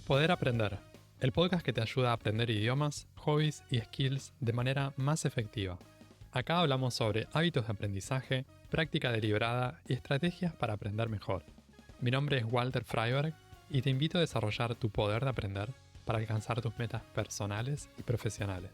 Poder Aprender, el podcast que te ayuda a aprender idiomas, hobbies y skills de manera más efectiva. Acá hablamos sobre hábitos de aprendizaje, práctica deliberada y estrategias para aprender mejor. Mi nombre es Walter Freiberg y te invito a desarrollar tu poder de aprender para alcanzar tus metas personales y profesionales.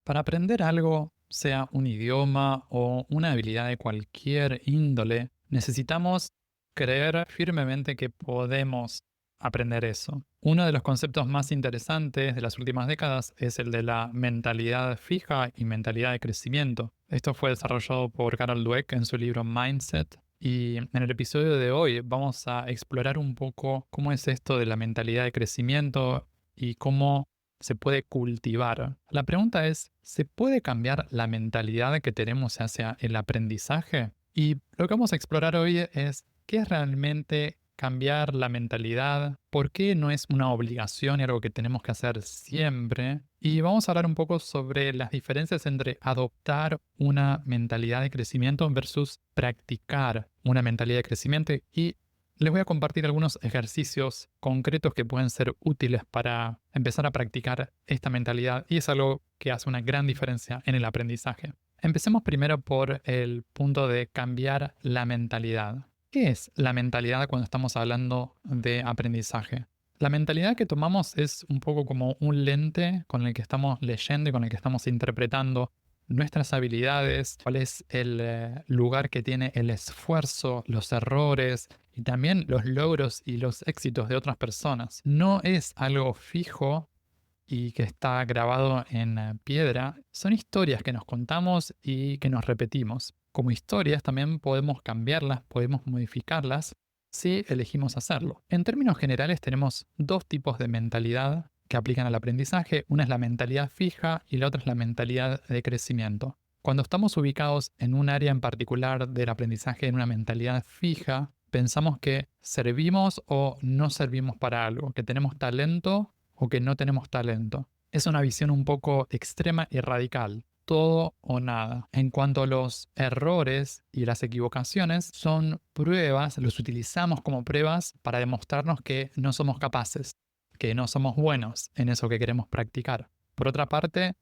Para aprender algo, sea un idioma o una habilidad de cualquier índole, necesitamos creer firmemente que podemos aprender eso. Uno de los conceptos más interesantes de las últimas décadas es el de la mentalidad fija y mentalidad de crecimiento. Esto fue desarrollado por Carol Dweck en su libro Mindset. Y en el episodio de hoy vamos a explorar un poco cómo es esto de la mentalidad de crecimiento y cómo se puede cultivar. La pregunta es, ¿se puede cambiar la mentalidad que tenemos hacia el aprendizaje? Y lo que vamos a explorar hoy es qué es realmente cambiar la mentalidad, por qué no es una obligación y algo que tenemos que hacer siempre. Y vamos a hablar un poco sobre las diferencias entre adoptar una mentalidad de crecimiento versus practicar una mentalidad de crecimiento. Y les voy a compartir algunos ejercicios concretos que pueden ser útiles para empezar a practicar esta mentalidad y es algo que hace una gran diferencia en el aprendizaje. Empecemos primero por el punto de cambiar la mentalidad. ¿Qué es la mentalidad cuando estamos hablando de aprendizaje? La mentalidad que tomamos es un poco como un lente con el que estamos leyendo y con el que estamos interpretando nuestras habilidades, cuál es el lugar que tiene el esfuerzo, los errores y también los logros y los éxitos de otras personas. No es algo fijo y que está grabado en piedra, son historias que nos contamos y que nos repetimos. Como historias también podemos cambiarlas, podemos modificarlas si elegimos hacerlo. En términos generales tenemos dos tipos de mentalidad que aplican al aprendizaje. Una es la mentalidad fija y la otra es la mentalidad de crecimiento. Cuando estamos ubicados en un área en particular del aprendizaje en una mentalidad fija, pensamos que servimos o no servimos para algo, que tenemos talento o que no tenemos talento. Es una visión un poco extrema y radical. Todo o nada. En cuanto a los errores y las equivocaciones, son pruebas, los utilizamos como pruebas para demostrarnos que no somos capaces, que no somos buenos en eso que queremos practicar. Por otra parte,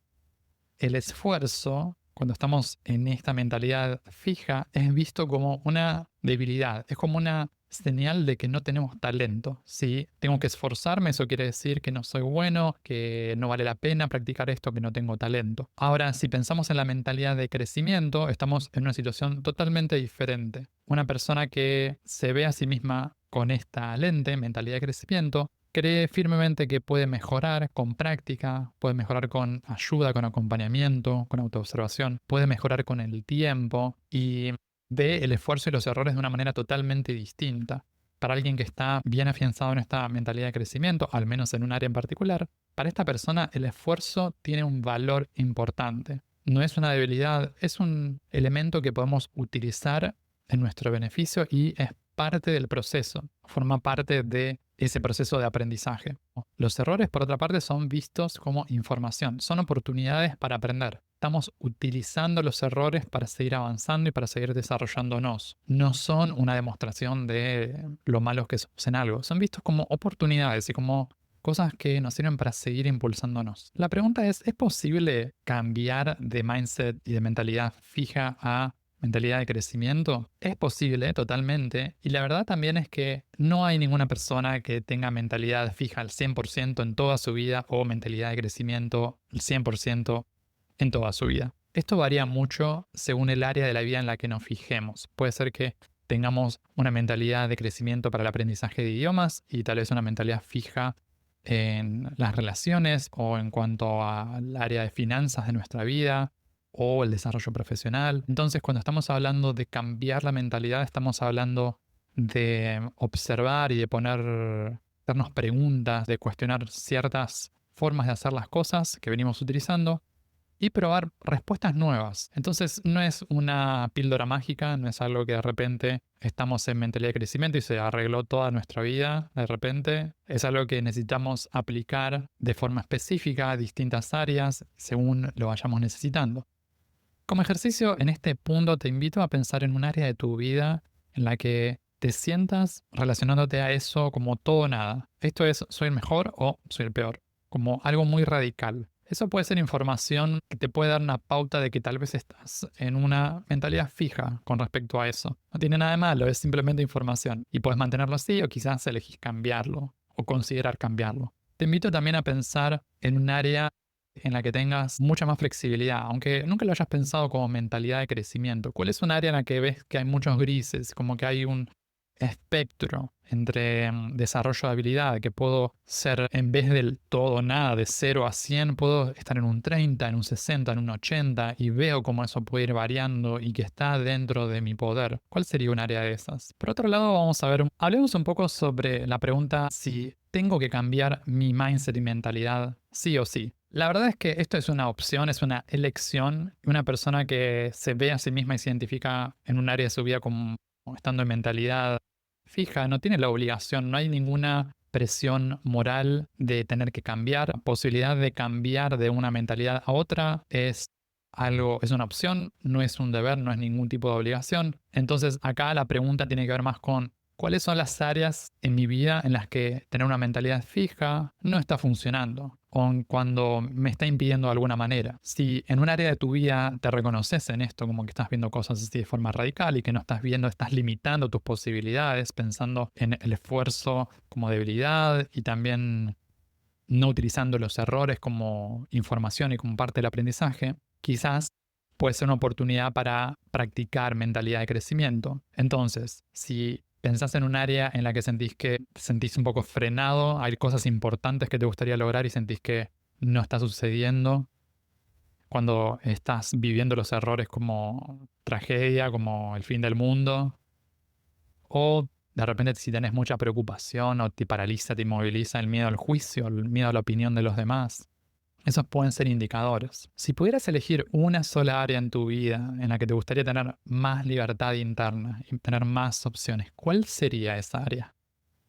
el esfuerzo, cuando estamos en esta mentalidad fija, es visto como una debilidad, es como una señal de que no tenemos talento. Si tengo que esforzarme, eso quiere decir que no soy bueno, que no vale la pena practicar esto, que no tengo talento. Ahora, si pensamos en la mentalidad de crecimiento, estamos en una situación totalmente diferente. Una persona que se ve a sí misma con esta lente, mentalidad de crecimiento, cree firmemente que puede mejorar con práctica, puede mejorar con ayuda, con acompañamiento, con autoobservación, puede mejorar con el tiempo y ve el esfuerzo y los errores de una manera totalmente distinta. Para alguien que está bien afianzado en esta mentalidad de crecimiento, al menos en un área en particular, para esta persona el esfuerzo tiene un valor importante. No es una debilidad, es un elemento que podemos utilizar en nuestro beneficio y es parte del proceso, forma parte de ese proceso de aprendizaje. Los errores, por otra parte, son vistos como información, son oportunidades para aprender. Estamos utilizando los errores para seguir avanzando y para seguir desarrollándonos. No son una demostración de lo malos que somos en algo, son vistos como oportunidades y como cosas que nos sirven para seguir impulsándonos. La pregunta ¿es posible cambiar de mindset y de mentalidad fija a mentalidad de crecimiento? Es posible, totalmente. Y la verdad también es que no hay ninguna persona que tenga mentalidad fija al 100% en toda su vida o mentalidad de crecimiento al 100% en toda su vida. Esto varía mucho según el área de la vida en la que nos fijemos. Puede ser que tengamos una mentalidad de crecimiento para el aprendizaje de idiomas y tal vez una mentalidad fija en las relaciones o en cuanto al área de finanzas de nuestra vida o el desarrollo profesional. Entonces, cuando estamos hablando de cambiar la mentalidad, estamos hablando de observar y de hacernos preguntas, de cuestionar ciertas formas de hacer las cosas que venimos utilizando y probar respuestas nuevas. Entonces, no es una píldora mágica, no es algo que de repente estamos en mentalidad de crecimiento y se arregló toda nuestra vida de repente. Es algo que necesitamos aplicar de forma específica a distintas áreas según lo vayamos necesitando. Como ejercicio, en este punto te invito a pensar en un área de tu vida en la que te sientas relacionándote a eso como todo o nada. Esto es, soy el mejor o soy el peor, como algo muy radical. Eso puede ser información que te puede dar una pauta de que tal vez estás en una mentalidad fija con respecto a eso. No tiene nada de malo, es simplemente información. Y puedes mantenerlo así o quizás elegís cambiarlo o considerar cambiarlo. Te invito también a pensar en un área en la que tengas mucha más flexibilidad, aunque nunca lo hayas pensado como mentalidad de crecimiento. ¿Cuál es un área en la que ves que hay muchos grises, como que hay un espectro entre desarrollo de habilidad, que puedo ser en vez del todo o nada, de 0 a 100, puedo estar en un 30, en un 60, en un 80 y veo cómo eso puede ir variando y que está dentro de mi poder? ¿Cuál sería un área de esas? Por otro lado, vamos a ver, hablemos un poco sobre la pregunta si tengo que cambiar mi mindset y mentalidad sí o sí. La verdad es que esto es una opción, es una elección. Una persona que se ve a sí misma y se identifica en un área de su vida como estando en mentalidad fija, no tiene la obligación, no hay ninguna presión moral de tener que cambiar. La posibilidad de cambiar de una mentalidad a otra es algo, es una opción, no es un deber, no es ningún tipo de obligación. Entonces acá la pregunta tiene que ver más con cuáles son las áreas en mi vida en las que tener una mentalidad fija no está funcionando o cuando me está impidiendo de alguna manera. Si en un área de tu vida te reconoces en esto, como que estás viendo cosas así de forma radical y que no estás viendo, estás limitando tus posibilidades, pensando en el esfuerzo como debilidad y también no utilizando los errores como información y como parte del aprendizaje, quizás puede ser una oportunidad para practicar mentalidad de crecimiento. Entonces, si pensás en un área en la que sentís que te sentís un poco frenado, hay cosas importantes que te gustaría lograr y sentís que no está sucediendo, cuando estás viviendo los errores como tragedia, como el fin del mundo, o de repente si tenés mucha preocupación o te paraliza, te inmoviliza el miedo al juicio, el miedo a la opinión de los demás. Esos pueden ser indicadores. Si pudieras elegir una sola área en tu vida en la que te gustaría tener más libertad interna y tener más opciones, ¿cuál sería esa área?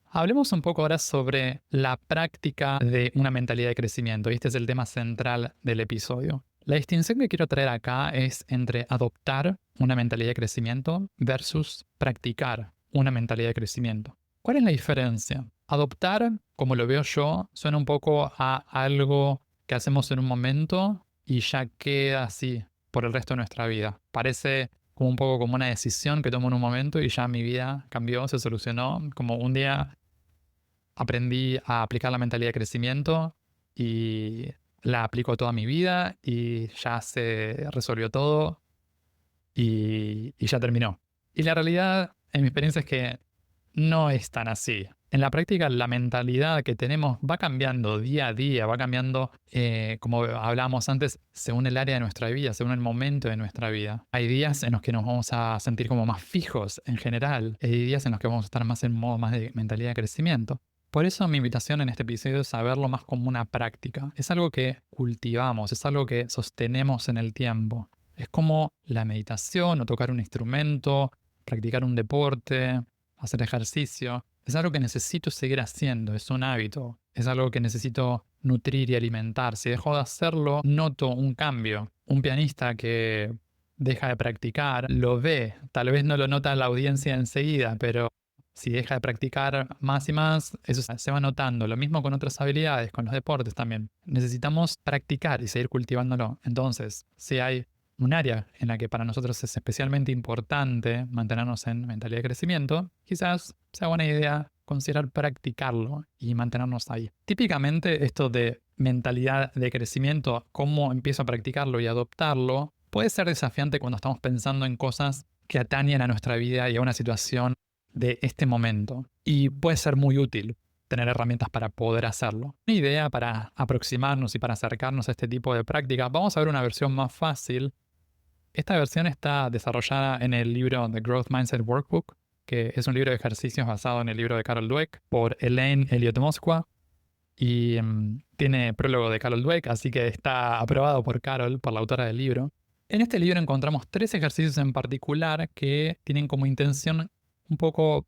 Hablemos un poco ahora sobre la práctica de una mentalidad de crecimiento. Y este es el tema central del episodio. La distinción que quiero traer acá es entre adoptar una mentalidad de crecimiento versus practicar una mentalidad de crecimiento. ¿Cuál es la diferencia? Adoptar, como lo veo yo, suena un poco a algo que hacemos en un momento y ya queda así por el resto de nuestra vida. Parece como un poco como una decisión que tomo en un momento y ya mi vida cambió, se solucionó. Como un día aprendí a aplicar la mentalidad de crecimiento y la aplico toda mi vida y ya se resolvió todo y ya terminó. Y la realidad, en mi experiencia, es que no es tan así. En la práctica, la mentalidad que tenemos va cambiando día a día, va cambiando, como hablábamos antes, según el área de nuestra vida, según el momento de nuestra vida. Hay días en los que nos vamos a sentir como más fijos en general, hay días en los que vamos a estar más en modo más de mentalidad de crecimiento. Por eso mi invitación en este episodio es a verlo más como una práctica. Es algo que cultivamos, es algo que sostenemos en el tiempo. Es como la meditación o tocar un instrumento, practicar un deporte, hacer ejercicio. Es algo que necesito seguir haciendo, es un hábito, es algo que necesito nutrir y alimentar. Si dejo de hacerlo, noto un cambio. Un pianista que deja de practicar lo ve, tal vez no lo nota la audiencia enseguida, pero si deja de practicar más y más, eso se va notando. Lo mismo con otras habilidades, con los deportes también. Necesitamos practicar y seguir cultivándolo. Entonces, si hay un área en la que para nosotros es especialmente importante mantenernos en mentalidad de crecimiento, quizás sea buena idea considerar practicarlo y mantenernos ahí. Típicamente esto de mentalidad de crecimiento, cómo empiezo a practicarlo y adoptarlo, puede ser desafiante cuando estamos pensando en cosas que atañen a nuestra vida y a una situación de este momento. Y puede ser muy útil tener herramientas para poder hacerlo. Una idea para aproximarnos y para acercarnos a este tipo de práctica, vamos a ver una versión más fácil. Esta versión está desarrollada en el libro The Growth Mindset Workbook, que es un libro de ejercicios basado en el libro de Carol Dweck por Elaine Elliott Moskwa y tiene prólogo de Carol Dweck, así que está aprobado por Carol, por la autora del libro. En este libro encontramos 3 ejercicios en particular que tienen como intención un poco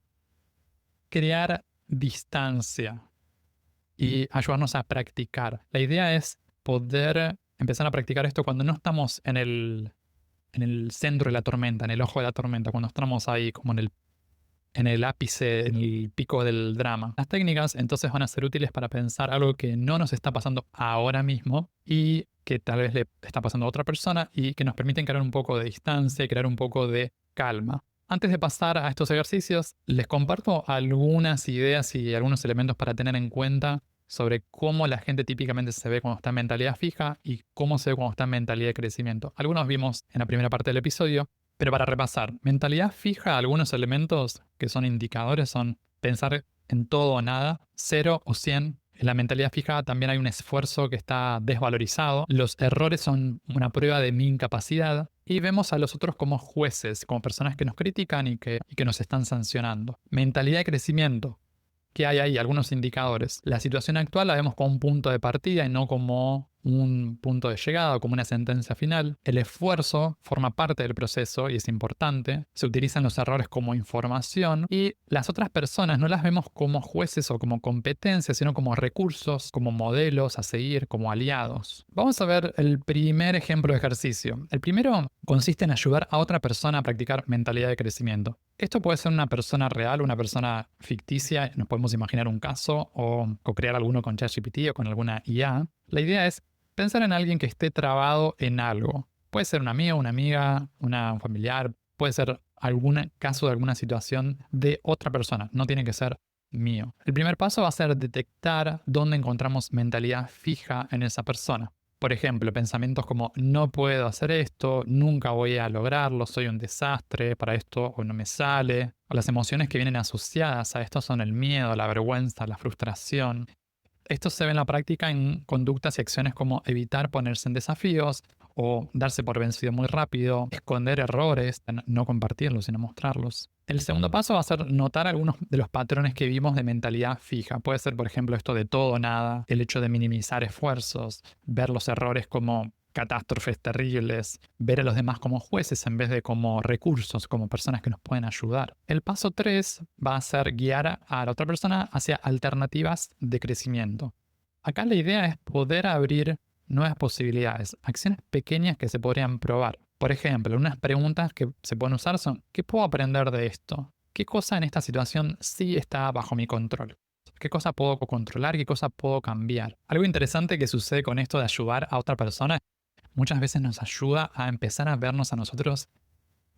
crear distancia y ayudarnos a practicar. La idea es poder empezar a practicar esto cuando no estamos en en el centro de la tormenta, en el ojo de la tormenta, cuando estamos ahí como en el ápice, en el pico del drama. Las técnicas entonces van a ser útiles para pensar algo que no nos está pasando ahora mismo y que tal vez le está pasando a otra persona y que nos permiten crear un poco de distancia y crear un poco de calma. Antes de pasar a estos ejercicios, les comparto algunas ideas y algunos elementos para tener en cuenta sobre cómo la gente típicamente se ve cuando está en mentalidad fija y cómo se ve cuando está en mentalidad de crecimiento. Algunos vimos en la primera parte del episodio, pero para repasar, mentalidad fija, algunos elementos que son indicadores son pensar en todo o nada, 0 o 100. En la mentalidad fija también hay un esfuerzo que está desvalorizado. Los errores son una prueba de mi incapacidad. Y vemos a los otros como jueces, como personas que nos critican y que nos están sancionando. Mentalidad de crecimiento. ¿Qué hay ahí? Algunos indicadores. La situación actual la vemos como un punto de partida y no como un punto de llegada o como una sentencia final. El esfuerzo forma parte del proceso y es importante. Se utilizan los errores como información y las otras personas no las vemos como jueces o como competencias, sino como recursos, como modelos a seguir, como aliados. Vamos a ver el primer ejemplo de ejercicio. El primero consiste en ayudar a otra persona a practicar mentalidad de crecimiento. Esto puede ser una persona real, una persona ficticia, nos podemos imaginar un caso o crear alguno con ChatGPT o con alguna IA. La idea es pensar en alguien que esté trabado en algo. Puede ser un amigo, una amiga, un familiar, puede ser algún caso de alguna situación de otra persona, no tiene que ser mío. El primer paso va a ser detectar dónde encontramos mentalidad fija en esa persona. Por ejemplo, pensamientos como no puedo hacer esto, nunca voy a lograrlo, soy un desastre, para esto o no me sale. O las emociones que vienen asociadas a esto son el miedo, la vergüenza, la frustración. Esto se ve en la práctica en conductas y acciones como evitar ponerse en desafíos o darse por vencido muy rápido, esconder errores, no compartirlos, sino mostrarlos. El segundo paso va a ser notar algunos de los patrones que vimos de mentalidad fija. Puede ser, por ejemplo, esto de todo o nada, el hecho de minimizar esfuerzos, ver los errores como catástrofes terribles, ver a los demás como jueces en vez de como recursos, como personas que nos pueden ayudar. El paso 3 va a ser guiar a la otra persona hacia alternativas de crecimiento. Acá la idea es poder abrir nuevas posibilidades, acciones pequeñas que se podrían probar. Por ejemplo, unas preguntas que se pueden usar son: ¿qué puedo aprender de esto? ¿Qué cosa en esta situación sí está bajo mi control? ¿Qué cosa puedo controlar? ¿Qué cosa puedo cambiar? Algo interesante que sucede con esto de ayudar a otra persona muchas veces nos ayuda a empezar a vernos a nosotros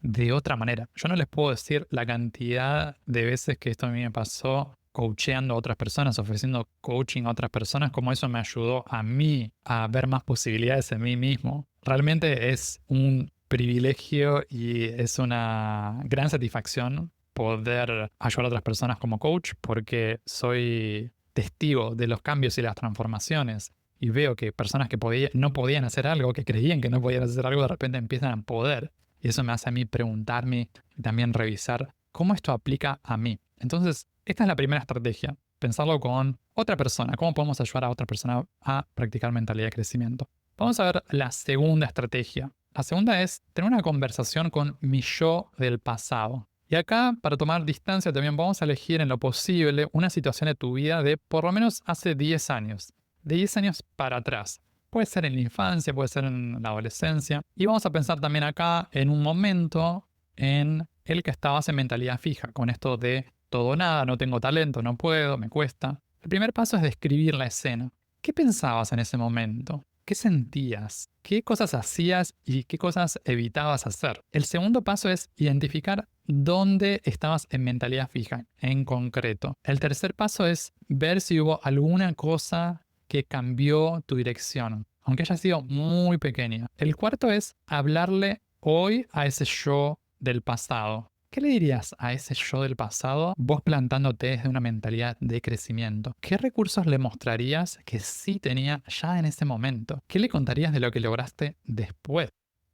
de otra manera. Yo no les puedo decir la cantidad de veces que esto a mí me pasó coacheando a otras personas, ofreciendo coaching a otras personas, como eso me ayudó a mí a ver más posibilidades en mí mismo. Realmente es un privilegio y es una gran satisfacción poder ayudar a otras personas como coach porque soy testigo de los cambios y las transformaciones. Y veo que personas que no podían hacer algo, que creían que no podían hacer algo, de repente empiezan a poder. Y eso me hace a mí preguntarme y también revisar cómo esto aplica a mí. Entonces, esta es la primera estrategia. Pensarlo con otra persona. ¿Cómo podemos ayudar a otra persona a practicar mentalidad de crecimiento? Vamos a ver la segunda estrategia. La segunda es tener una conversación con mi yo del pasado. Y acá, para tomar distancia, también vamos a elegir en lo posible una situación de tu vida de por lo menos hace 10 años. De 10 años para atrás. Puede ser en la infancia, puede ser en la adolescencia. Y vamos a pensar también acá en un momento en el que estabas en mentalidad fija, con esto de todo o nada, no tengo talento, no puedo, me cuesta. El primer paso es describir la escena. ¿Qué pensabas en ese momento? ¿Qué sentías? ¿Qué cosas hacías y qué cosas evitabas hacer? El segundo paso es identificar dónde estabas en mentalidad fija, en concreto. El tercer paso es ver si hubo alguna cosa que cambió tu dirección, aunque haya sido muy pequeña. El cuarto es hablarle hoy a ese yo del pasado. ¿Qué le dirías a ese yo del pasado vos plantándote desde una mentalidad de crecimiento? ¿Qué recursos le mostrarías que sí tenía ya en ese momento? ¿Qué le contarías de lo que lograste después?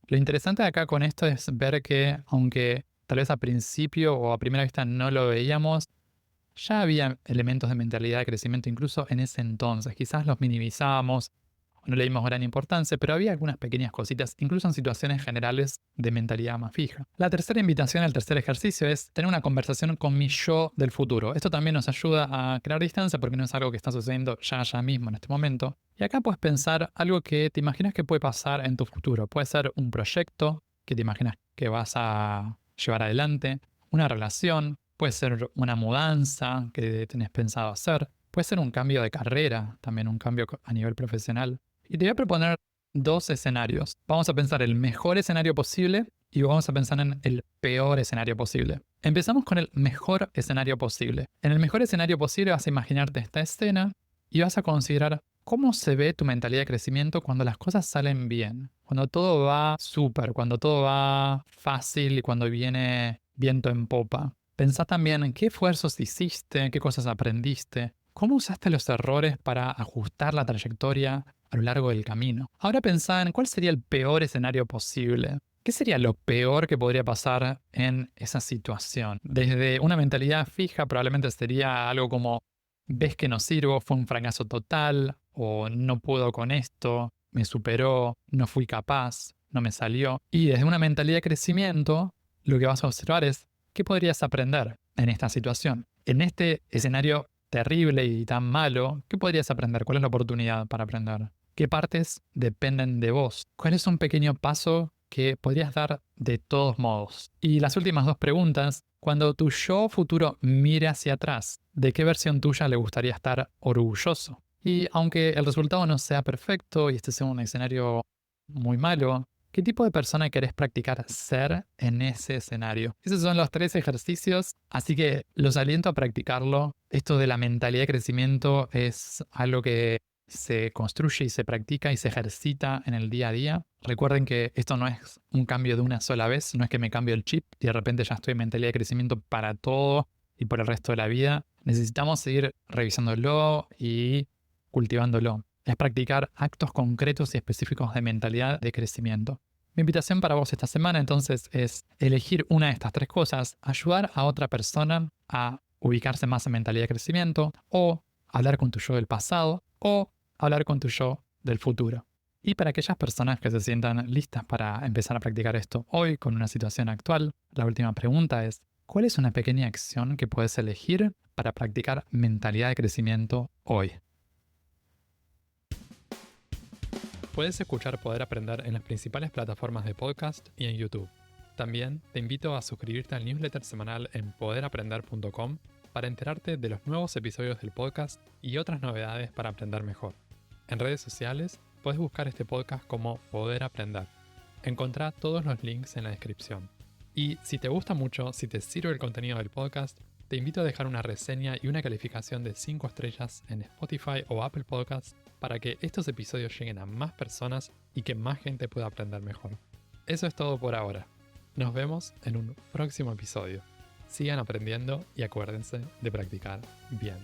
Lo interesante de acá con esto es ver que, aunque tal vez a principio o a primera vista no lo veíamos, ya había elementos de mentalidad de crecimiento incluso en ese entonces. Quizás los minimizábamos, no le dimos gran importancia, pero había algunas pequeñas cositas, incluso en situaciones generales de mentalidad más fija. La tercera invitación, el tercer ejercicio es tener una conversación con mi yo del futuro. Esto también nos ayuda a crear distancia porque no es algo que está sucediendo ya mismo en este momento. Y acá puedes pensar algo que te imaginas que puede pasar en tu futuro. Puede ser un proyecto, que te imaginas que vas a llevar adelante, una relación, puede ser una mudanza que tenés pensado hacer, puede ser un cambio de carrera, también un cambio a nivel profesional. Y te voy a proponer dos escenarios. Vamos a pensar el mejor escenario posible y vamos a pensar en el peor escenario posible. Empezamos con el mejor escenario posible. En el mejor escenario posible vas a imaginarte esta escena y vas a considerar cómo se ve tu mentalidad de crecimiento cuando las cosas salen bien, cuando todo va súper, cuando todo va fácil y cuando viene viento en popa. Pensá también en qué esfuerzos hiciste, qué cosas aprendiste, cómo usaste los errores para ajustar la trayectoria a lo largo del camino. Ahora pensá en cuál sería el peor escenario posible. ¿Qué sería lo peor que podría pasar en esa situación? Desde una mentalidad fija probablemente sería algo como ves que no sirvo, fue un fracaso total, o no puedo con esto, me superó, no fui capaz, no me salió. Y desde una mentalidad de crecimiento, lo que vas a observar es qué podrías aprender en esta situación. En este escenario terrible y tan malo, ¿qué podrías aprender? ¿Cuál es la oportunidad para aprender? ¿Qué partes dependen de vos? ¿Cuál es un pequeño paso que podrías dar de todos modos? Y las últimas dos preguntas, cuando tu yo futuro mire hacia atrás, ¿de qué versión tuya le gustaría estar orgulloso? Y aunque el resultado no sea perfecto y este sea un escenario muy malo, ¿qué tipo de persona querés practicar ser en ese escenario? Esos son los 3 ejercicios, así que los aliento a practicarlo. Esto de la mentalidad de crecimiento es algo que se construye y se practica y se ejercita en el día a día. Recuerden que esto no es un cambio de una sola vez, no es que me cambio el chip y de repente ya estoy en mentalidad de crecimiento para todo y por el resto de la vida. Necesitamos seguir revisándolo y cultivándolo. Es practicar actos concretos y específicos de mentalidad de crecimiento. Mi invitación para vos esta semana entonces es elegir una de estas 3 cosas, ayudar a otra persona a ubicarse más en mentalidad de crecimiento, o hablar con tu yo del pasado, o hablar con tu yo del futuro. Y para aquellas personas que se sientan listas para empezar a practicar esto hoy con una situación actual, la última pregunta es, ¿cuál es una pequeña acción que puedes elegir para practicar mentalidad de crecimiento hoy? Puedes escuchar Poder Aprender en las principales plataformas de podcast y en YouTube. También te invito a suscribirte al newsletter semanal en poderaprender.com para enterarte de los nuevos episodios del podcast y otras novedades para aprender mejor. En redes sociales puedes buscar este podcast como Poder Aprender. Encontrá todos los links en la descripción. Y si te gusta mucho, si te sirve el contenido del podcast, te invito a dejar una reseña y una calificación de 5 estrellas en Spotify o Apple Podcasts para que estos episodios lleguen a más personas y que más gente pueda aprender mejor. Eso es todo por ahora. Nos vemos en un próximo episodio. Sigan aprendiendo y acuérdense de practicar bien.